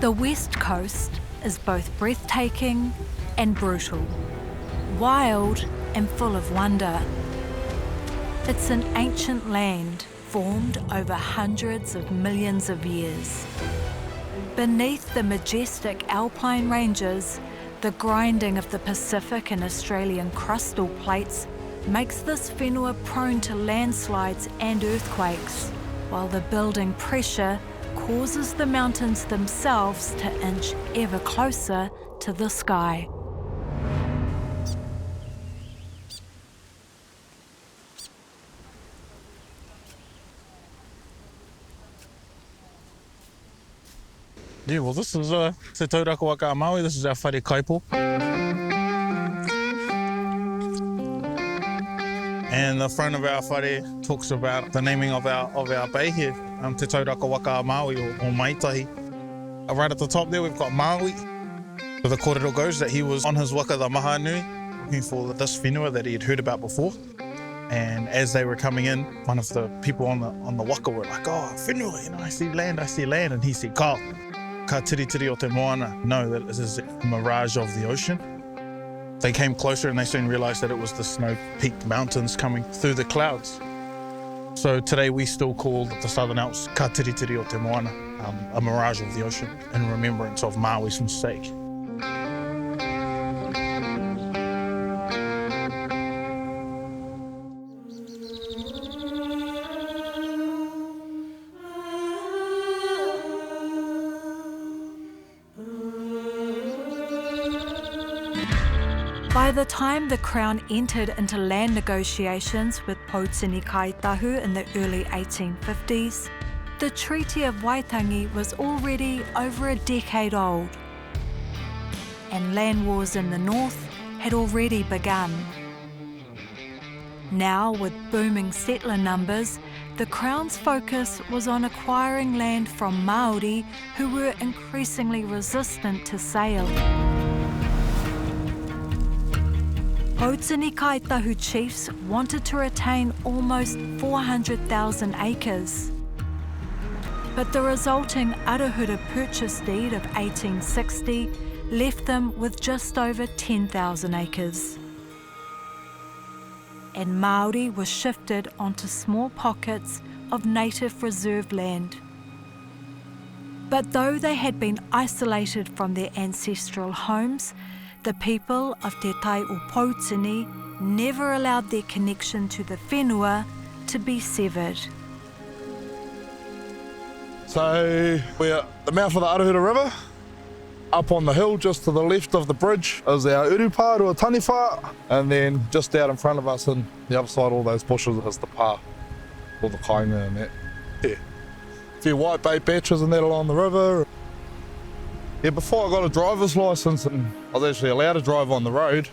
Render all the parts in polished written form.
The West Coast is both breathtaking and brutal, wild and full of wonder. It's an ancient land formed over hundreds of millions of years. Beneath the majestic alpine ranges, the grinding of the Pacific and Australian crustal plates makes this whenua prone to landslides and earthquakes, while the building pressure causes the mountains themselves to inch ever closer to the sky. Yeah, well, this is Te Taurako Waka Maui. This is our whare kaipō. And the front of our whare talks about the naming of our bay here, Te Taurako Waka Maui, or Maitahi. Right at the top there, we've got Maui. So the kōrero goes that he was on his waka the maha nui, looking for this whenua that he had heard about before. And as they were coming in, one of the people on the waka were like, "Oh, whenua, you know, I see land. And he said, "Ka tiri tiri o te moana." No, that this is a mirage of the ocean. They came closer and they soon realized that it was the snow-peaked mountains coming through the clouds. So today we still call the Southern Alps ka tiri tiri o te moana, a mirage of the ocean, in remembrance of Maui's mistake. By the time the Crown entered into land negotiations with Pounamu Kaitahu in the early 1850s, the Treaty of Waitangi was already over a decade old, and land wars in the north had already begun. Now, with booming settler numbers, the Crown's focus was on acquiring land from Māori who were increasingly resistant to sale. Pounamu Kaitahu chiefs wanted to retain almost 400,000 acres. But the resulting Arahura purchase deed of 1860 left them with just over 10,000 acres. And Māori were shifted onto small pockets of native reserve land. But though they had been isolated from their ancestral homes, the people of Te Tai o Pounamu never allowed their connection to the whenua to be severed. So we're at the mouth of the Arahura River. Up on the hill just to the left of the bridge is our urupā, rua taniwha, and then just out in front of us and the other side, all those bushes, is the pā, all the kainga and that. Yeah. A few white bait batches and that along the river. Yeah, before I got a driver's licence and I was actually allowed to drive on the road,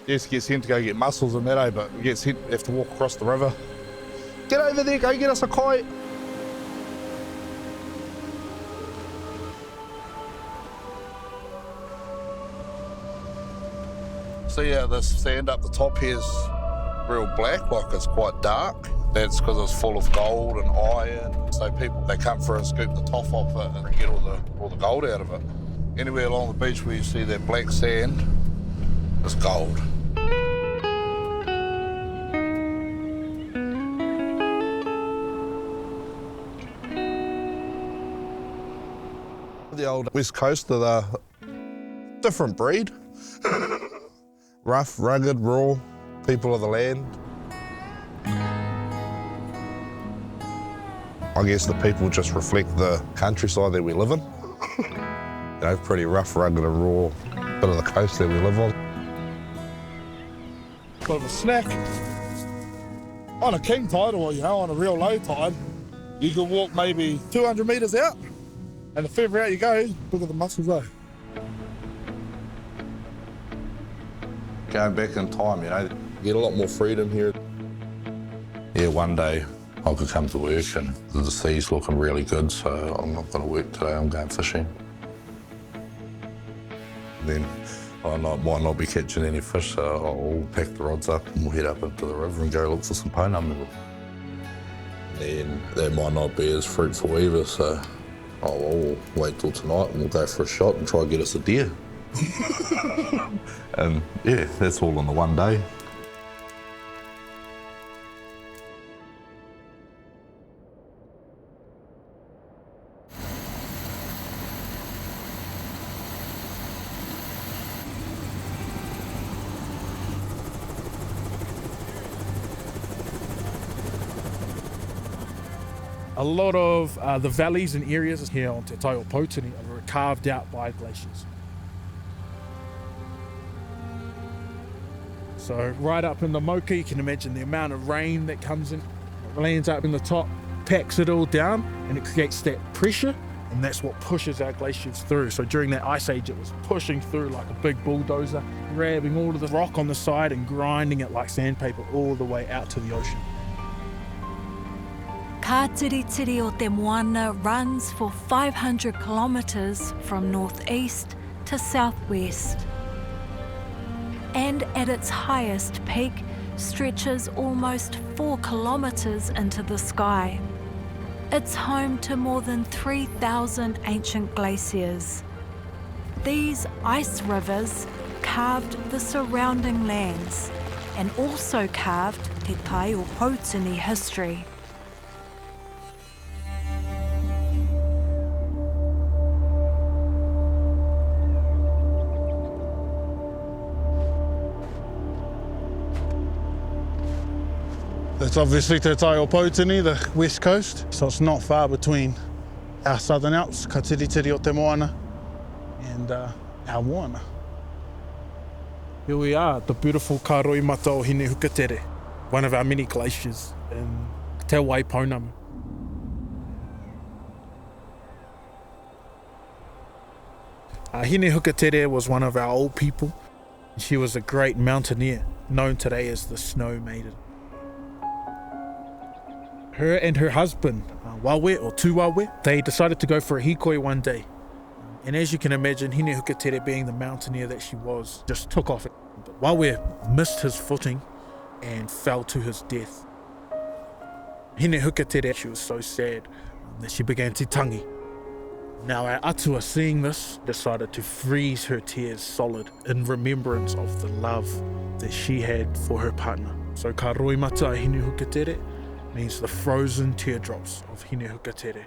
yes, get sent to go get mussels and that, but we get sent, have to walk across the river. Get over there, go get us a kite. See how this sand up the top here is real black, like it's quite dark. That's because it's full of gold and iron. So people, they come through and scoop the top off it and get all the gold out of it. Anywhere along the beach where you see that black sand, it's gold. The old West Coast are the different breed. Rough, rugged, raw people of the land. I guess the people just reflect the countryside that we live in. You know, pretty rough, rugged and raw bit of the coast that we live on. Bit of a snack. On a king tide, or you know, on a real low tide, you could walk maybe 200 metres out, and the further out you go, look at the mussels though. Going back in time, you know, you get a lot more freedom here. Yeah, one day I could come to work and the sea's looking really good, so I'm not going to work today, I'm going fishing. Then I might not be catching any fish, so I'll pack the rods up and we'll head up into the river and go look for some pounamu. Then that might not be as fruitful either, so Oh, well, we'll wait till tonight and we'll go for a shot and try and get us a deer. And yeah, that's all in the one day. A lot of the valleys and areas here on Te Tai o Pounamu were carved out by glaciers. So right up in the Moka, you can imagine the amount of rain that comes in, lands up in the top, packs it all down, and it creates that pressure, and that's what pushes our glaciers through. So during that ice age, it was pushing through like a big bulldozer, grabbing all of the rock on the side and grinding it like sandpaper all the way out to the ocean. Ka Tiritiri o te moana runs for 500 kilometres from northeast to southwest. And at its highest peak, stretches almost 4 kilometres into the sky. It's home to more than 3,000 ancient glaciers. These ice rivers carved the surrounding lands and also carved Te Tai o Pounamu history. It's obviously Te Tai o Pounamu, the west coast, so it's not far between our southern Alps, Ka Tiritiri o te moana, and our moana. Here we are, the beautiful Karoimata o Hine Hukatere, one of our many glaciers in Te Wai Pounamu. Hine Hukatere was one of our old people. She was a great mountaineer, known today as the Snow Maiden. Her and her husband, Wawe or Tuwawe, they decided to go for a hikoi one day. And as you can imagine, Hine Hukatere, being the mountaineer that she was, just took off. But Wawe missed his footing and fell to his death. Hine Hukatere, she was so sad that she began to tangi. Now our atua, seeing this, decided to freeze her tears solid in remembrance of the love that she had for her partner. So ka roimata Hine Hukatere means the frozen teardrops of Hine Hukatere.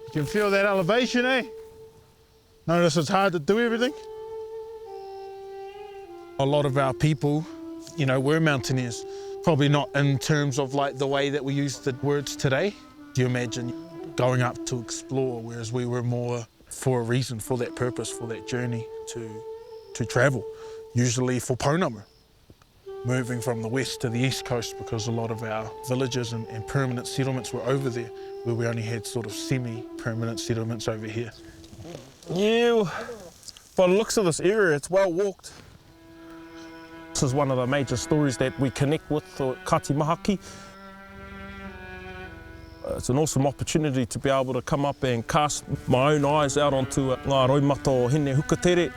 You can feel that elevation, eh? Notice it's hard to do everything. A lot of our people, you know, were mountaineers. Probably not in terms of like the way that we use the words today. Do you imagine going up to explore, whereas we were more for a reason, for that purpose, for that journey to travel. Usually for pounamu, moving from the west to the east coast, because a lot of our villages and permanent settlements were over there, where we only had sort of semi-permanent settlements over here. Yeah, by the looks of this area, it's well walked. This is one of the major stories that we connect with, Kati Mahaki. It's an awesome opportunity to be able to come up and cast my own eyes out onto ngā roimata o Hine Hukatere.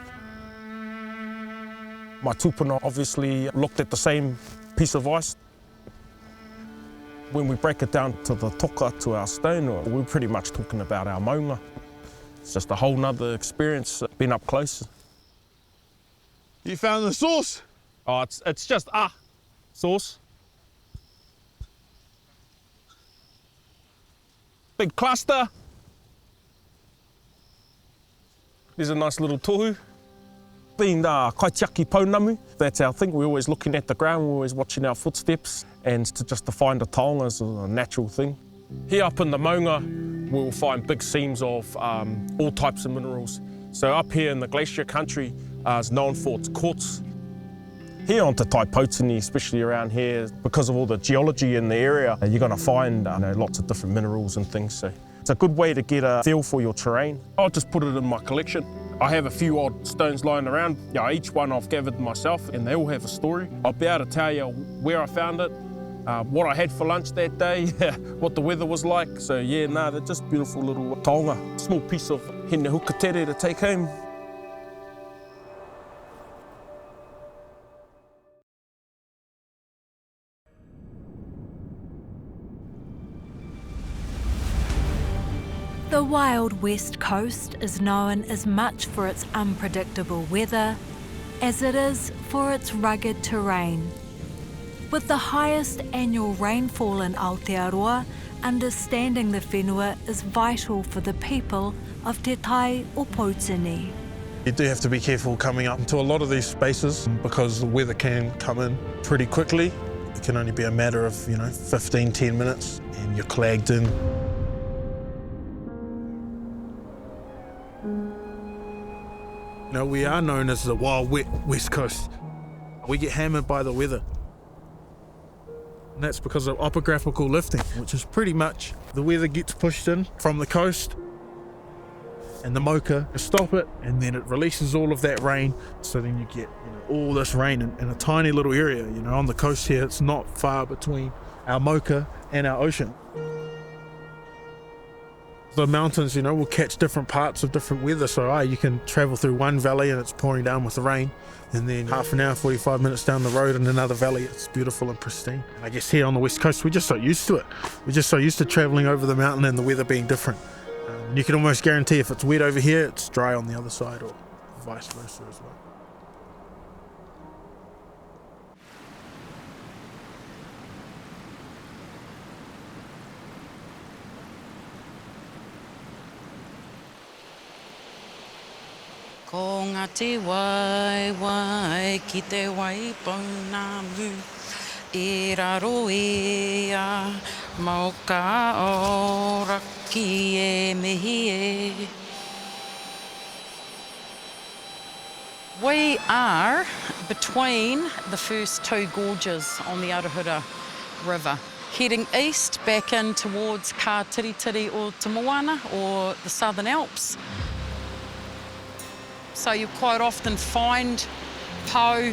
My tupuna obviously looked at the same piece of ice. When we break it down to the toka, to our stone, we're pretty much talking about our maunga. It's just a whole nother experience, being up close. You found the source? Oh, it's just source. Big cluster. There's a nice little tohu. Being kaitiaki pounamu, that's our thing. We're always looking at the ground, we're always watching our footsteps, and to find a taonga is a natural thing. Here up in the maunga, we'll find big seams of all types of minerals. So up here in the glacier country is known for its quartz. Here on Te Tai Pounamu, especially around here, because of all the geology in the area, you're going to find lots of different minerals and things. So it's a good way to get a feel for your terrain. I'll just put it in my collection. I have a few odd stones lying around. Yeah, each one I've gathered myself, and they all have a story. I'll be able to tell you where I found it, what I had for lunch that day, what the weather was like. So yeah, they're just beautiful little taonga. Small piece of Hine Hukatere to take home. The wild west coast is known as much for its unpredictable weather as it is for its rugged terrain. With the highest annual rainfall in Aotearoa, understanding the whenua is vital for the people of Te Tai o Poutini. You do have to be careful coming up to a lot of these spaces because the weather can come in pretty quickly. It can only be a matter of, 15, 10 minutes and you're clagged in. We are known as the wild wet west coast. We get hammered by the weather. And that's because of topographical lifting, which is pretty much the weather gets pushed in from the coast and the mocha to stop it, and then it releases all of that rain. So then you get all this rain in a tiny little area. On the coast here, it's not far between our mocha and our ocean. The mountains, will catch different parts of different weather. So you can travel through one valley and it's pouring down with the rain, and then half an hour, 45 minutes down the road in another valley, it's beautiful and pristine. And I guess here on the west coast, we're just so used to it. We're just so used to traveling over the mountain and the weather being different. You can almost guarantee if it's wet over here, it's dry on the other side, or vice versa as well. Ko ngā te wai ki te wai pounamu, e raro ea, mau ka ora ki e mihi e. We are between the first two gorges on the Arahura River, heading east back in towards Ka Tiritiri o Te Moana, or the Southern Alps. So you quite often find pou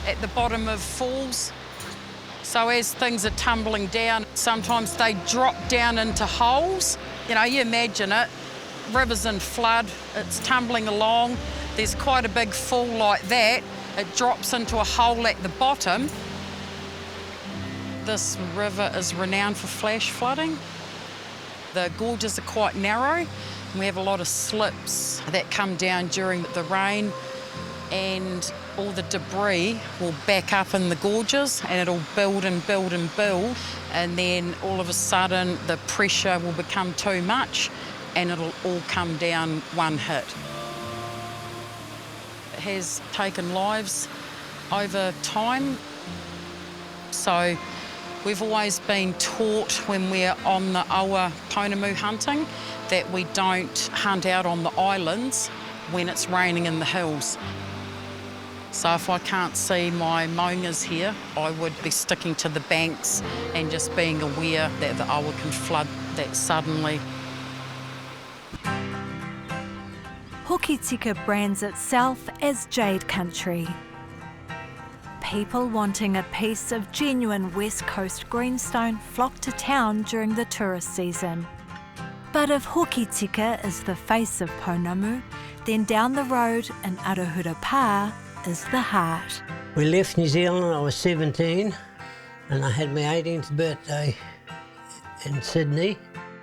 at the bottom of falls. So as things are tumbling down, sometimes they drop down into holes. You imagine it, river's in flood, it's tumbling along, there's quite a big fall like that, it drops into a hole at the bottom. This river is renowned for flash flooding. The gorges are quite narrow. We have a lot of slips that come down during the rain, and all the debris will back up in the gorges and it'll build and build and build, and then all of a sudden the pressure will become too much and it'll all come down one hit. It has taken lives over time, so we've always been taught when we're on the awa pounamu hunting that we don't hunt out on the islands when it's raining in the hills. So if I can't see my maungas here, I would be sticking to the banks and just being aware that the awa can flood that suddenly. Hokitika brands itself as Jade Country. People wanting a piece of genuine West Coast greenstone flock to town during the tourist season. But if Hokitika is the face of pounamu, then down the road in Arahura Pā is the heart. We left New Zealand when I was 17, and I had my 18th birthday in Sydney.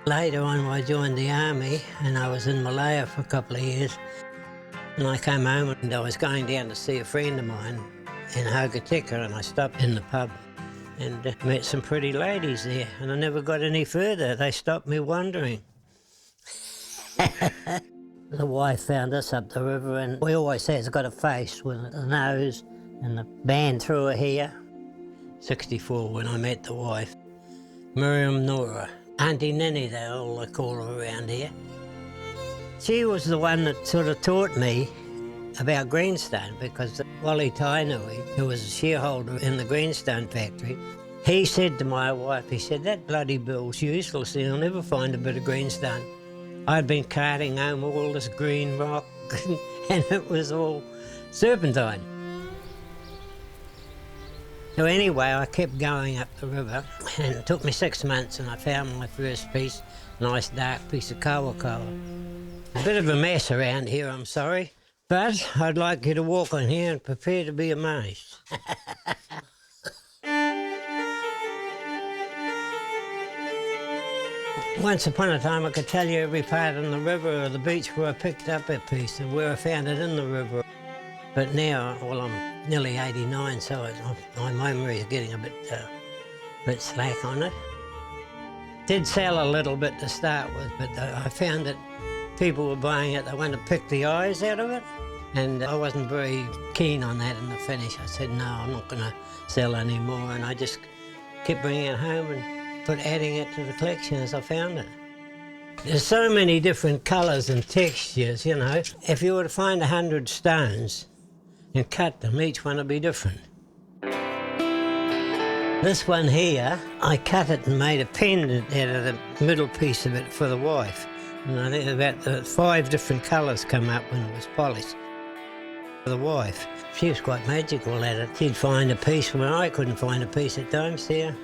Later on I joined the army and I was in Malaya for a couple of years. And I came home and I was going down to see a friend of mine in Hokitika, and I stopped in the pub and met some pretty ladies there, and I never got any further. They stopped me wandering. The wife found us up the river, and we always say it's got a face with a nose, and the band threw her here. 64 when I met the wife. Miriam Nora. Auntie Ninny, they all call her around here. She was the one that sort of taught me about greenstone, because Wally Tainui, who was a shareholder in the greenstone factory, he said to my wife, he said, that bloody bill's useless, you'll never find a bit of greenstone. I'd been carting home all this green rock and it was all serpentine. So anyway, I kept going up the river, and it took me 6 months and I found my first piece, nice dark piece of kawakawa. A bit of a mess around here, I'm sorry, but I'd like you to walk on here and prepare to be amazed. Once upon a time I could tell you every part on the river or the beach where I picked up that piece and where I found it in the river. But now, well, I'm nearly 89, so my memory is getting a bit slack on it. Did sell a little bit to start with, but I found that people were buying it, they wanted to pick the eyes out of it, and I wasn't very keen on that in the finish. I said, no, I'm not going to sell any more, and I just kept bringing it home and adding it to the collection as I found it. There's so many different colours and textures, you know. If you were to find 100 stones and cut them, each one would be different. This one here, I cut it and made a pendant out of the middle piece of it for the wife. And I think about 5 different colours come up when it was polished. For the wife, she was quite magical at it. She'd find a piece when I couldn't find a piece at times here.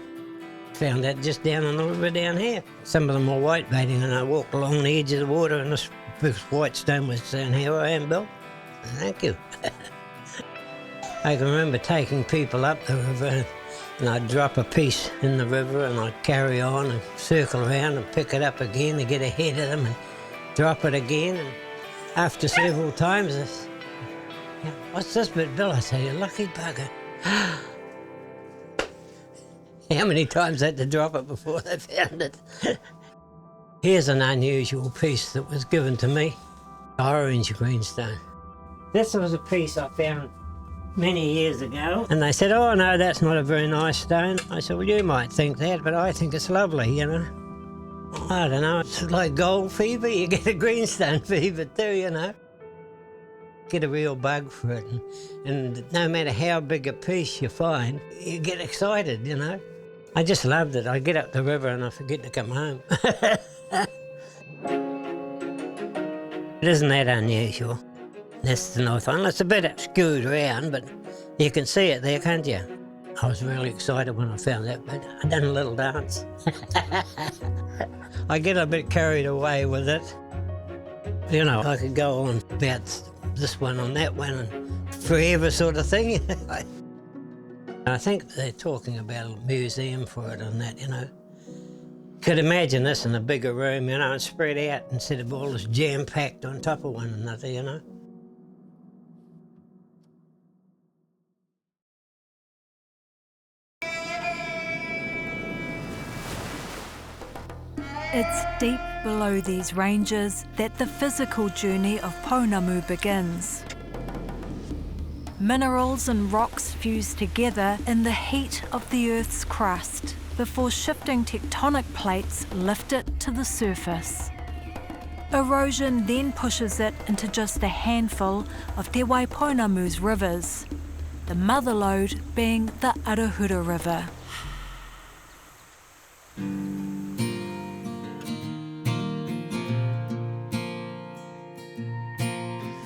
Found that just down on the river down here. Some of them were white baiting, and I walked along the edge of the water and this white stone was saying, here I am, Bill. Thank you. I can remember taking people up the river and I'd drop a piece in the river and I'd carry on and circle around and pick it up again to get ahead of them and drop it again. And after several times, I said, what's this bit, Bill? I said, you lucky bugger. How many times I had to drop it before they found it? Here's an unusual piece that was given to me, orange greenstone. This was a piece I found many years ago, and they said, oh no, that's not a very nice stone. I said, well, you might think that, but I think it's lovely, you know. I don't know, it's like gold fever, you get a greenstone fever too, you know. Get a real bug for it, and no matter how big a piece you find, you get excited, you know. I just loved it. I get up the river and I forget to come home. It isn't that unusual. That's the North Island. It's a bit skewed around, but you can see it there, can't you? I was really excited when I found that bit. I done a little dance. I get a bit carried away with it. You know, I could go on about this one on that one and forever sort of thing. I think they're talking about a museum for it and that, you know. Could imagine this in a bigger room, you know, and spread out instead of all this jam-packed on top of one another, you know. It's deep below these ranges that the physical journey of pounamu begins. Minerals and rocks fuse together in the heat of the Earth's crust before shifting tectonic plates lift it to the surface. Erosion then pushes it into just a handful of Te Waipounamu's rivers, the mother lode being the Arahura River.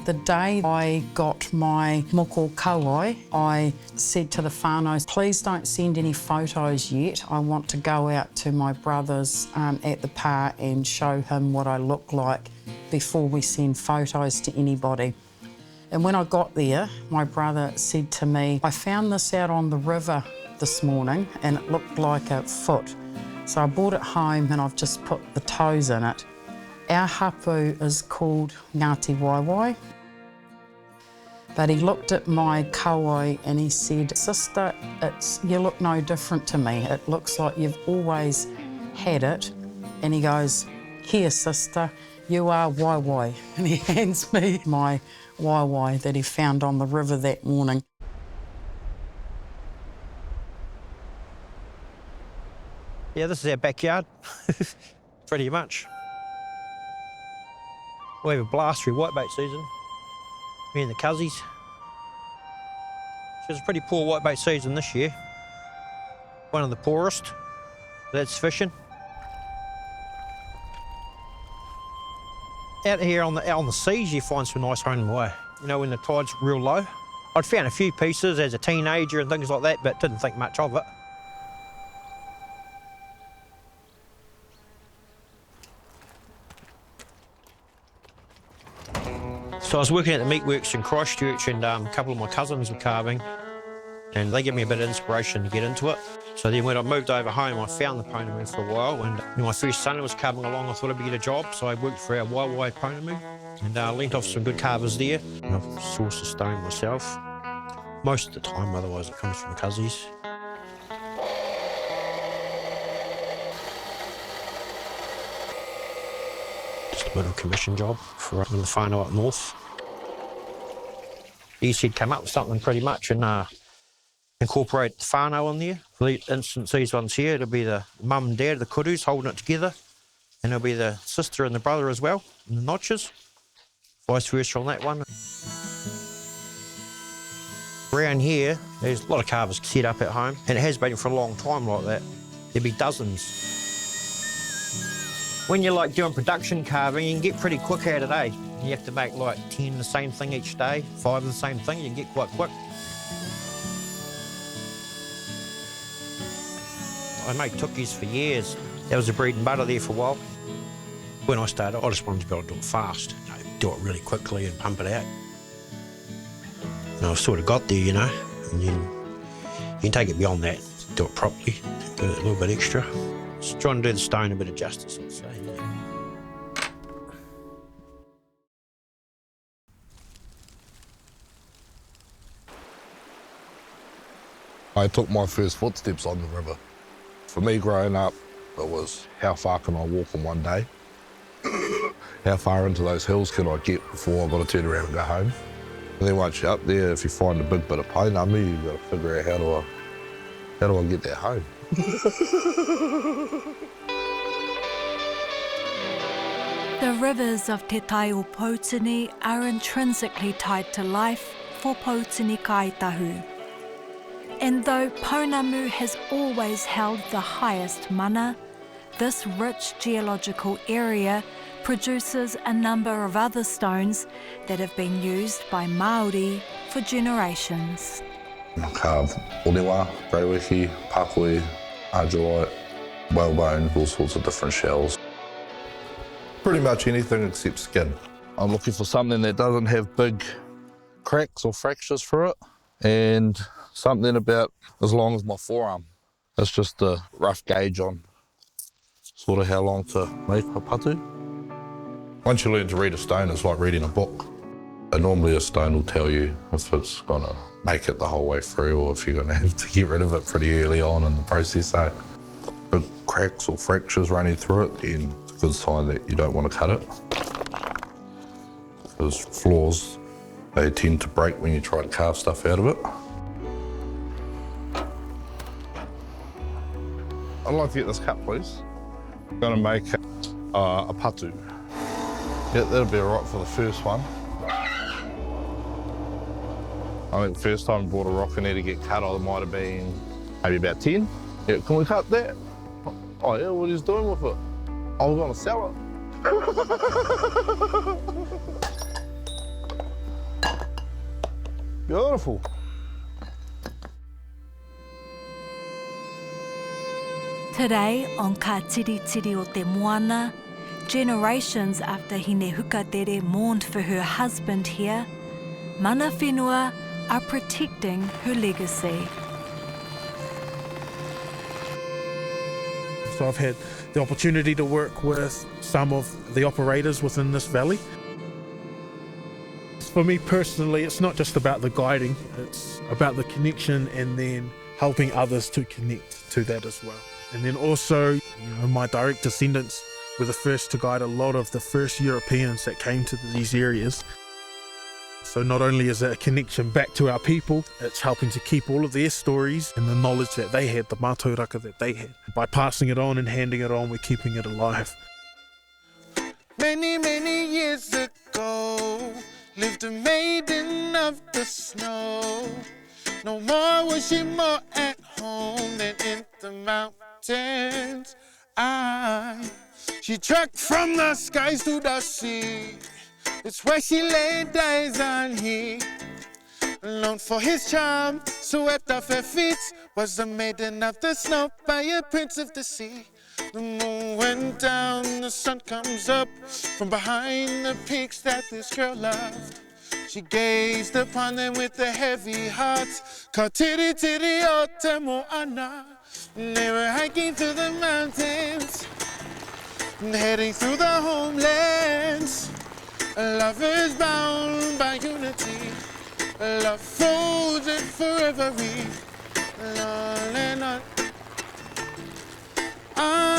The day I got my moko kauai, I said to the whānau, please don't send any photos yet. I want to go out to my brother's at the pā and show him what I look like before we send photos to anybody. And when I got there, my brother said to me, I found this out on the river this morning and it looked like a foot. So I brought it home and I've just put the toes in it. Our hapu is called Ngāti Waiwai. But he looked at my kauai and he said, sister, you look no different to me. It looks like you've always had it. And he goes, here, sister, you are waiwai. And he hands me my waiwai that he found on the river that morning. Yeah, this is our backyard, pretty much. We have a blast through whitebait season. Me and the cuzzies. It was a pretty poor whitebait season this year. One of the poorest. That's fishing. Out here on the seas, you find some nice running away. You know, when the tide's real low. I'd found a few pieces as a teenager and things like that, but didn't think much of it. So I was working at the meatworks in Christchurch and a couple of my cousins were carving. and they give me a bit of inspiration to get into it. So then when I moved over home, I found the pounamu for a while, and when my first son was coming along, I thought I'd get a job, so I worked for our Waiwai pounamu, and lent off some good carvers there. And I've sourced the stone myself, most of the time, otherwise it comes from cousins. Just a bit of a commission job for up in the whānau up north. He said come up with something pretty much and incorporate the whānau in there. For instance, these ones here, it'll be the mum and dad, the kurus, holding it together, and it'll be the sister and the brother as well, and the notches. Vice versa on that one. Around here, there's a lot of carvers set up at home, and it has been for a long time like that. There'll be dozens. When you're like doing production carving, you can get pretty quick at it, eh? You have to make like 10 the same thing each day, 5 the same thing, you can get quite quick. I made tukis for years. That was the bread and butter there for a while. When I started, I just wanted to be able to do it fast, do it really quickly and pump it out. And I've sort of got there, you know, and then you can take it beyond that, do it properly, do it a little bit extra. Just trying to do the stone a bit of justice, I'd say. I took my first footsteps on the river. For me growing up, it was how far can I walk in one day? How far into those hills can I get before I've got to turn around and go home? And then once you're up there, if you find a big bit of pounamu, you've got to figure out how do I get that home? The rivers of Te Tai o Poutini are intrinsically tied to life for Poutini Kaitahu. And though pounamu has always held the highest mana, this rich geological area produces a number of other stones that have been used by Māori for generations. I carve orewa, grey pakoi, argillite, whalebone, all sorts of different shells. Pretty much anything except skin. I'm looking for something that doesn't have big cracks or fractures through it, and something about as long as my forearm. That's just a rough gauge on sort of how long to make a patu. Once you learn to read a stone, it's like reading a book. And normally a stone will tell you if it's gonna make it the whole way through or if you're gonna have to get rid of it pretty early on in the process. So big cracks or fractures running through it, then it's a good sign that you don't want to cut it. Because floors, they tend to break when you try to carve stuff out of it. I'd like to get this cut, please. I'm gonna make a patu. Yeah, that'll be all right for the first one. I think the first time I brought a rock in there to get cut, I might have been maybe about 10. Yeah, can we cut that? Oh yeah, what are you doing with it? I was gonna sell it. Beautiful. Today on Ka Tiri Tiri o Te Moana, generations after Hine Hukatere mourned for her husband here, mana whenua are protecting her legacy. So I've had the opportunity to work with some of the operators within this valley. For me personally, it's not just about the guiding, it's about the connection and then helping others to connect to that as well. And then also, my direct descendants were the first to guide a lot of the first Europeans that came to these areas. So not only is it a connection back to our people, it's helping to keep all of their stories and the knowledge that they had, the mātauraka that they had. By passing it on and handing it on, we're keeping it alive. Many, many years ago, lived a maiden of the snow. No more was she more at home than in the mountains. She trekked from the skies to the sea. It's where she laid eyes on he. Known for his charm, swept off her feet, was the maiden of the snow by a prince of the sea. The moon went down, the sun comes up from behind the peaks that this girl loved. She gazed upon them with a heavy heart. Ka tiri tiri o te moana. They were hiking through the mountains, heading through the homelands. Lovers bound by unity, love folded forever. On and on.